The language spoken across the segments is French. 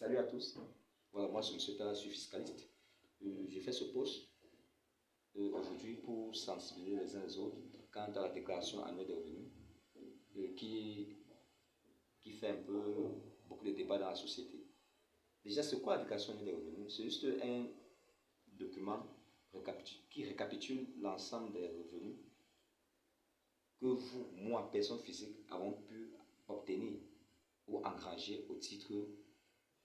Salut à tous. Voilà, moi je suis je suis fiscaliste. J'ai fait ce post aujourd'hui pour sensibiliser les uns les autres quant à la déclaration annuelle des revenus qui fait un peu beaucoup de débats dans la société. Déjà, c'est quoi la déclaration annuelle des revenus? C'est juste un document qui récapitule l'ensemble des revenus que vous, moi, personne physique, avons pu obtenir ou engranger au titre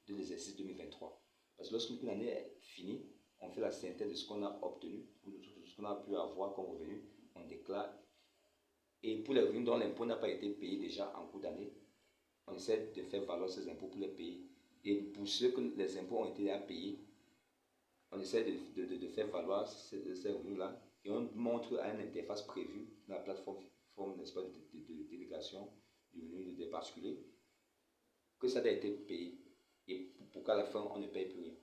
de l'exercice 2023. Parce que lorsqu'une année est finie, on fait la synthèse de ce qu'on a obtenu, ou de ce qu'on a pu avoir comme revenu, on déclare. Et pour les revenus dont l'impôt n'a pas été payé déjà en cours d'année, on essaie de faire valoir ces impôts pour les payer. Et pour ceux que les impôts ont été à payer, on essaie de faire valoir ces revenus-là et on montre à une interface prévue dans la plateforme n'est-ce pas, de délégation du revenu des particuliers que ça a été payé et pour qu'à la fin on ne paye plus rien.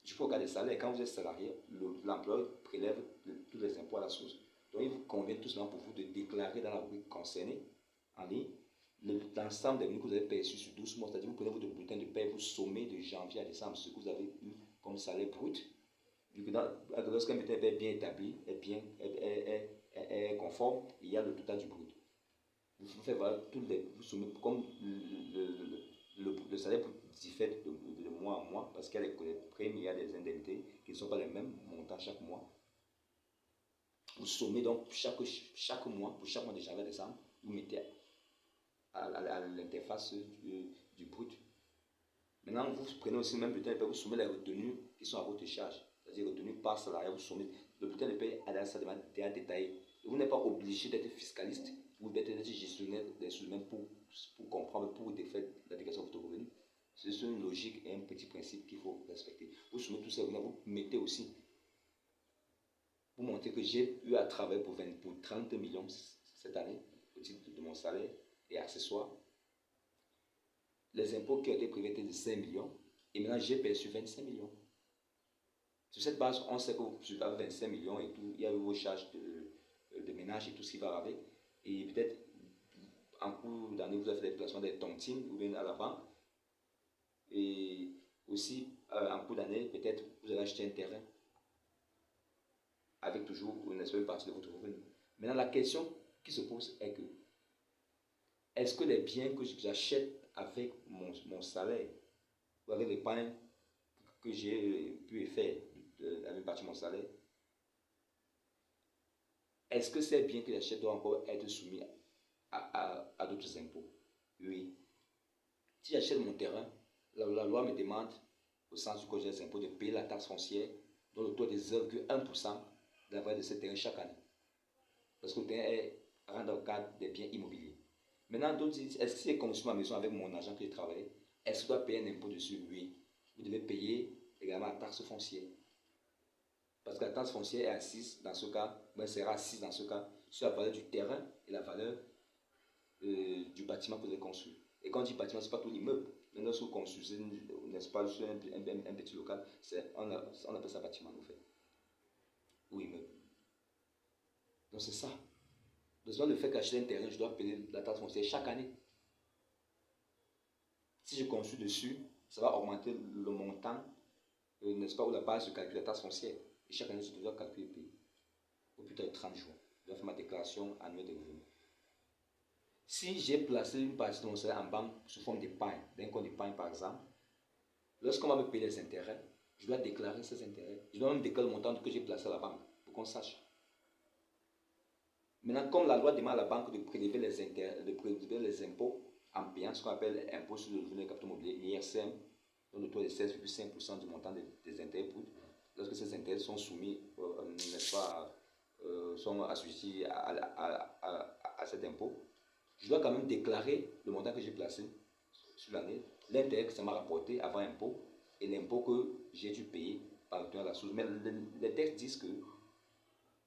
Du coup, au cas des salaires, quand vous êtes salarié, l'employeur prélève tous les impôts à la source. Donc, il vous convient tout simplement pour vous de déclarer dans la rubrique concernée en ligne l'ensemble des revenus que vous avez perçus sur 12 mois. C'est-à-dire, vous prenez votre bulletin de paie, vous sommez de janvier à décembre ce que vous avez eu comme salaire brut. Du coup, lorsqu'un bulletin de paie est bien établi, est conforme, il y a le total du brut. Vous faites voir vous sommez comme le salaire diffère de mois en mois parce qu'il y a des primes, il y a des indemnités qui ne sont pas les mêmes montants chaque mois. Vous sommez donc chaque mois, pour chaque mois de janvier à décembre, vous mettez à l'interface du brut. Maintenant, vous prenez aussi le même bulletin de paie, vous sommez les retenues qui sont à votre charge, c'est-à-dire retenues par salarié, vous sommez. Le bulletin de paie a ça demande déjà détaillé. Vous n'êtes pas obligé d'être fiscaliste ou d'être gestionnaire des sous-domaines pour comprendre, pour défaire la déclaration de votre revenu. C'est une logique et un petit principe qu'il faut respecter. Vous soumettez tous ces revenus, vous mettez aussi, vous montrez que j'ai eu à travailler pour 30 millions cette année, au titre de mon salaire et accessoires. Les impôts qui ont été prélevés étaient de 5 millions et maintenant j'ai perçu 25 millions. Sur cette base, on sait que vous avez 25 millions et tout, il y a eu vos charges de ménage et tout ce qui va avec. Et peut-être en cours d'année, vous avez fait des placements des tontines ou bien à la banque. Et aussi, en cours d'année, peut-être vous avez acheté un terrain avec toujours une partie de votre revenu. Maintenant, la question qui se pose est que est-ce que les biens que j'achète avec mon salaire ou avec l'épargne que j'ai pu faire avec une partie de mon salaire, est-ce que ces biens que j'achète doivent encore être soumis à d'autres impôts? Oui. Si j'achète mon terrain, la loi me demande, au sens du code des impôts, de payer la taxe foncière dont le taux est de 0,1% de la valeur de ce terrain chaque année. Parce que le terrain est rentré dans le cadre des biens immobiliers. Maintenant, d'autres disent, est-ce que si j'ai construit ma maison avec mon argent que j'ai travaillé, est-ce que je dois payer un impôt dessus? Oui. Vous devez payer également la taxe foncière. Parce que la taxe foncière est assise dans ce cas, sera assise dans ce cas sur la valeur du terrain et la valeur du bâtiment que vous avez construit. Et quand on dit bâtiment, ce n'est pas tout l'immeuble. Même lorsque vous construisez, n'est-ce pas, sur un petit local, on appelle ça bâtiment, en fait. Ou immeuble. Donc c'est ça. Le fait qu'acheter un terrain, je dois payer la taxe foncière chaque année. Si je construis dessus, ça va augmenter le montant, n'est-ce pas, ou la base de calcul de la taxe foncière. Et chaque année, je dois calculer et payer. Au plus tard 30 jours, je dois faire ma déclaration annuelle de revenus. Si j'ai placé une partie de mon salaire en banque sous forme d'épargne, d'un compte d'épargne par exemple, lorsqu'on va me payer les intérêts, je dois déclarer ces intérêts. Je dois même déclarer le montant que j'ai placé à la banque pour qu'on sache. Maintenant, comme la loi demande à la banque de prélever les intérêts, de prélever les impôts en payant ce qu'on appelle l'impôt sur le revenu des capitaux mobiliers, l'IRCM, dont le taux est de 16,5% du montant des intérêts bruts, lorsque ces intérêts sont soumis, n'est-ce pas, sont assujettis à cet impôt, je dois quand même déclarer le montant que j'ai placé sur l'année, l'intérêt que ça m'a rapporté avant impôt et l'impôt que j'ai dû payer par retour à la source. Mais les textes disent que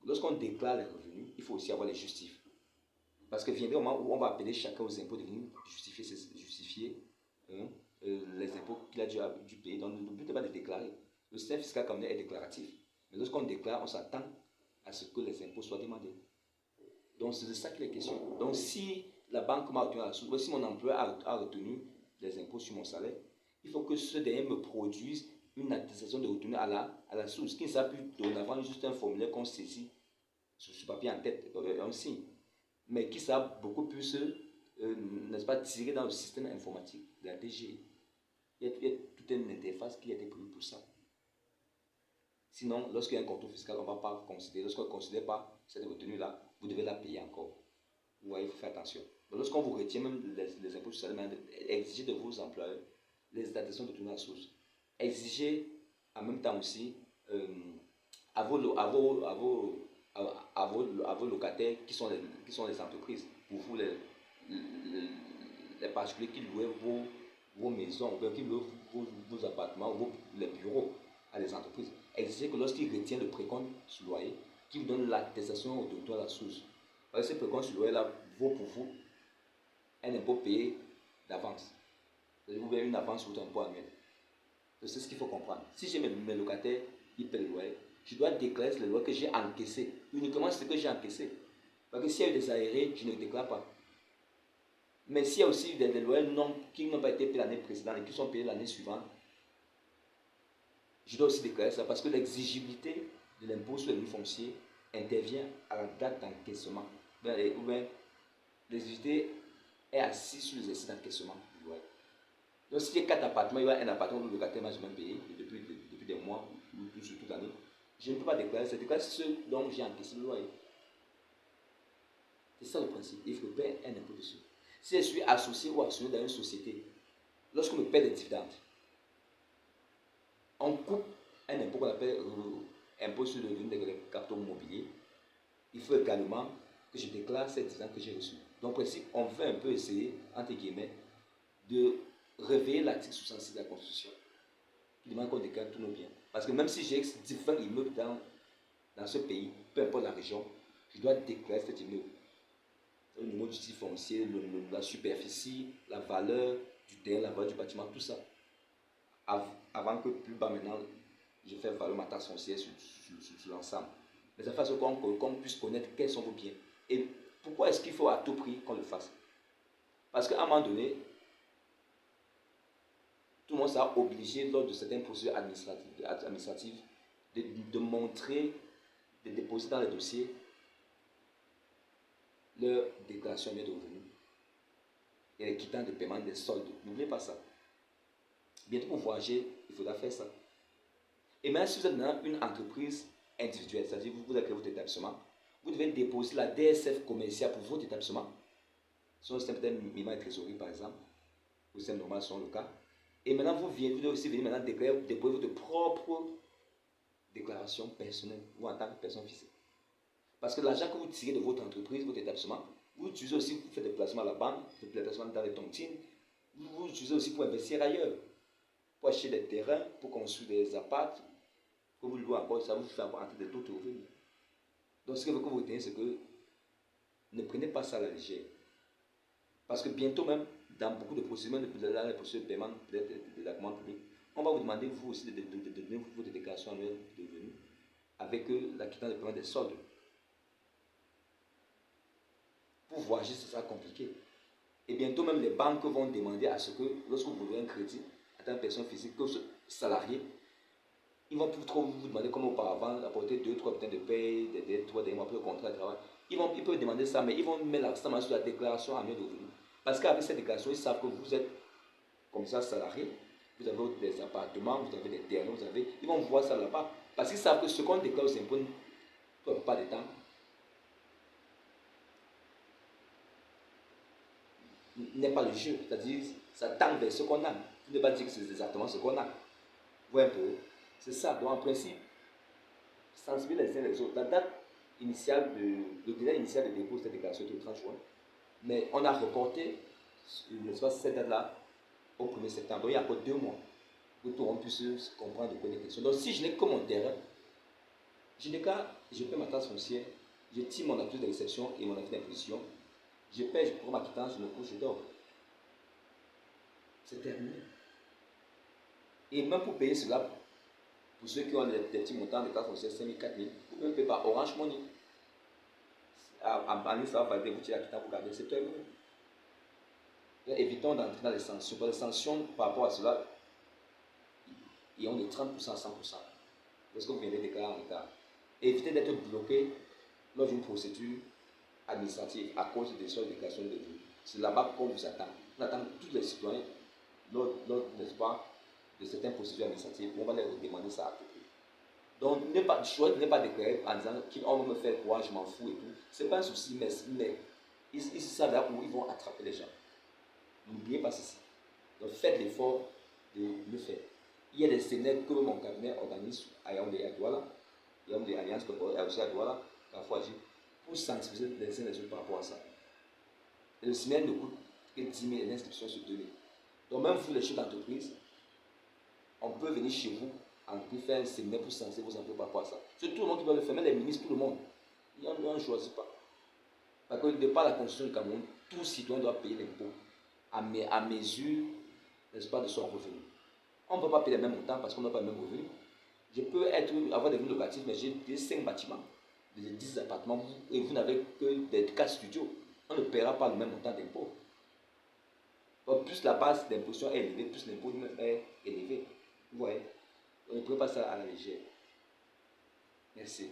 lorsqu'on déclare les revenus, il faut aussi avoir les justifs. Parce que viendra un moment où on va appeler chacun aux impôts de venir justifier les impôts qu'il a dû payer. Donc le but n'est pas de déclarer. Le système fiscal comme est déclaratif. Mais lorsqu'on déclare, on s'attend à ce que les impôts soient demandés. Donc c'est de ça qu'il est question. Donc si la banque m'a retenu à la source, si mon employeur a retenu les impôts sur mon salaire, il faut que ce dernier me produise une attestation de retenue à la source, qui ne sera plus dorénavant juste un formulaire qu'on saisit sur ce papier en tête, un signe, mais qui sera beaucoup plus, n'est-ce pas, tiré dans le système informatique de la DGI. Il y a toute une interface qui a été prévue pour ça. Sinon, lorsqu'il y a un contrôle fiscal, on ne va pas considérer. Lorsqu'on ne considère pas cette retenue-là, vous devez la payer encore. Vous voyez, il faut faire attention. Donc, lorsqu'on vous retient même les impôts sur le salaire, exigez de vos employeurs les attestations de retenue à la source. Exigez en même temps aussi à vos locataires qui sont les entreprises, pour vous les particuliers qui louent vos maisons, ou qui louent vos appartements, les bureaux à des entreprises. Exigez que lorsqu'ils retiennent le précompte sur loyer, qu'ils vous donnent l'attestation de retenue à la source. Parce que ce précompte sur loyer là vaut pour vous un impôt payé d'avance. Vous avez une avance sur votre impôt annuel. C'est ce qu'il faut comprendre. Si j'ai mes locataires, ils paient le loyer, je dois déclarer le loyer que j'ai encaissé. Uniquement ce que j'ai encaissé. Parce que s'il y a eu des aérés, je ne le déclare pas. Mais s'il y a aussi des loyers qui n'ont pas été payés l'année précédente et qui sont payés l'année suivante, je dois aussi déclarer ça parce que l'exigibilité de l'impôt sur les revenus fonciers intervient à la date d'encaissement. Ou bien l'exigibilité est assise sur les exercices d'encaissement du loyer. Donc, s'il y a 4 appartements, il y a un appartement où le locataire m'a jamais payé depuis des mois ou sur toute l'année. Je ne peux pas déclarer, c'est déclarer ce dont j'ai encaissé le loyer. C'est ça le principe. Il faut payer un impôt dessus. Si je suis associé ou actionnaire dans une société, lorsqu'on me paie des dividendes, on coupe un impôt qu'on appelle impôt sur le revenu des capitaux mobiliers. Il faut également que je déclare ces dividendes que j'ai reçus. Donc, en principe, on veut un peu essayer, entre guillemets, de réveiller l'article 66 de la Constitution, qui demande qu'on déclare tous nos biens. Parce que même si j'ai différents immeubles dans ce pays, peu importe la région, je dois déclarer cet immeuble. Le numéro du titre foncier, la superficie, la valeur du terrain, la valeur du bâtiment, tout ça. Avant que plus bas maintenant, je fais valoir ma taxe foncière sur l'ensemble. Mais ça fasse qu'on puisse connaître quels sont vos biens. Et pourquoi est-ce qu'il faut à tout prix qu'on le fasse? Parce qu'à un moment donné, tout le monde sera obligé, lors de certaines procédures administratives, de montrer, de déposer dans les dossiers leur déclaration annuelle de revenus et les quittances de paiement des soldes. N'oubliez pas ça. Bientôt pour voyager, il faudra faire ça. Et maintenant, si vous êtes dans une entreprise individuelle, c'est-à-dire vous avez créé votre établissement, vous devez déposer la DSF commerciale pour votre établissement. Sur le système de paiement et trésorerie, par exemple, le système normal sont le cas. Et maintenant, vous devez aussi venir maintenant déposer votre propre déclaration personnelle ou en tant que personne physique. Parce que l'argent que vous tirez de votre entreprise, votre établissement, vous l'utilisez aussi pour faire des placements à la banque, des placements dans les tontines, vous l'utilisez aussi pour investir ailleurs, pour acheter des terrains, pour construire des apparts, que vous louez encore, ça vous fait avoir entrer d'autres revenus. Donc ce que je veux que vous reteniez, c'est que ne prenez pas ça à la légère. Parce que bientôt même, dans beaucoup de procédures, dans les procédures de paiement de la commande publique, on va vous demander vous aussi de donner votre déclaration annuelle de revenus avec la quittance de paiement des soldes. Pour voyager, ce sera compliqué. Et bientôt même, les banques vont demander à ce que, lorsque vous voulez un crédit, en tant que personne physique, que salarié, ils vont plus trop vous demander comme auparavant, apporter 2-3 bulletins de paie, des 3 derniers mois pour le contrat de travail. Ils peuvent demander ça, mais ils vont mettre l'accent sur la déclaration annuelle de revenus. Parce qu'avec cette déclaration, ils savent que vous êtes comme ça salarié, vous avez des appartements, vous avez des terrains, ils vont voir ça là-bas. Parce qu'ils savent que ce qu'on déclare aux impôts, pour la plupart du temps, n'est pas le jeu. C'est-à-dire, ça tend vers ce qu'on a. Vous ne pas dire que c'est exactement ce qu'on a. Vous voyez un peu, c'est ça. Donc, en principe, sensibiliser les uns les autres. La date initiale, le délai initial de dépôt de cette déclaration était le 30 juin. Mais on a reporté, cette date-là, au 1er septembre. Donc, il y a encore 2 mois pour que tout le monde puisse comprendre de quoi il est question. Donc, si je n'ai que mon terrain, je déclare, je paie ma taxe foncière, je tire mon accuse d'exception et mon accuse d'imposition, je paie, je prends ma quittance, je me couche, je dors. C'est terminé. Et même pour payer cela, pour ceux qui ont des petits montants de taxes foncières, 5 000, 4 000, vous pouvez payer par Orange Money. En ligne, ça va valider, vous tirez la quittance pour garder, c'est terminé. Évitons d'entrer dans les sanctions. Les sanctions par rapport à cela, et on est 30% à 100%. Lorsque vous venez déclarer en retard, évitez d'être bloqué lors d'une procédure administrative à cause des seules déclarations de revenus. C'est là-bas qu'on vous attend. On attend tous les citoyens lors n'est-ce pas, de certaines procédures administratives. On va leur demander ça à tout prix. Donc, ne pas déclarer en disant qu'on va me faire quoi, je m'en fous et tout. Ce n'est pas un souci, mais ils savent là où ils vont attraper les gens. N'oubliez pas ceci. Donc, faites l'effort de le faire. Il y a des sénètes que mon cabinet organise à Yaoundé et à Douala. Yaoundé Alliance et aussi à Douala, parfois pour sensibiliser les uns les autres par rapport à ça. Et le sénat ne coûte que 10 000 inscriptions sur 2 000. Donc, même vous, les chefs d'entreprise, on peut venir chez vous en faire un séminaire pour sensibiliser vos employés par rapport à ça. C'est tout le monde qui doit le faire, même les ministres, tout le monde. On ne choisit pas. Parce que de par la constitution du Cameroun, tout citoyen doit payer l'impôt à mesure, n'est-ce pas, de son revenu. On ne peut pas payer le même montant parce qu'on n'a pas le même revenu. Je peux avoir des revenus locatifs, mais j'ai 5 bâtiments, 10 appartements, et vous n'avez que des 4 studios. On ne paiera pas le même montant d'impôt. Donc, plus la base d'imposition est élevée, plus l'impôt est élevé. Vous voyez? On ne peut pas ça à la légère. Merci.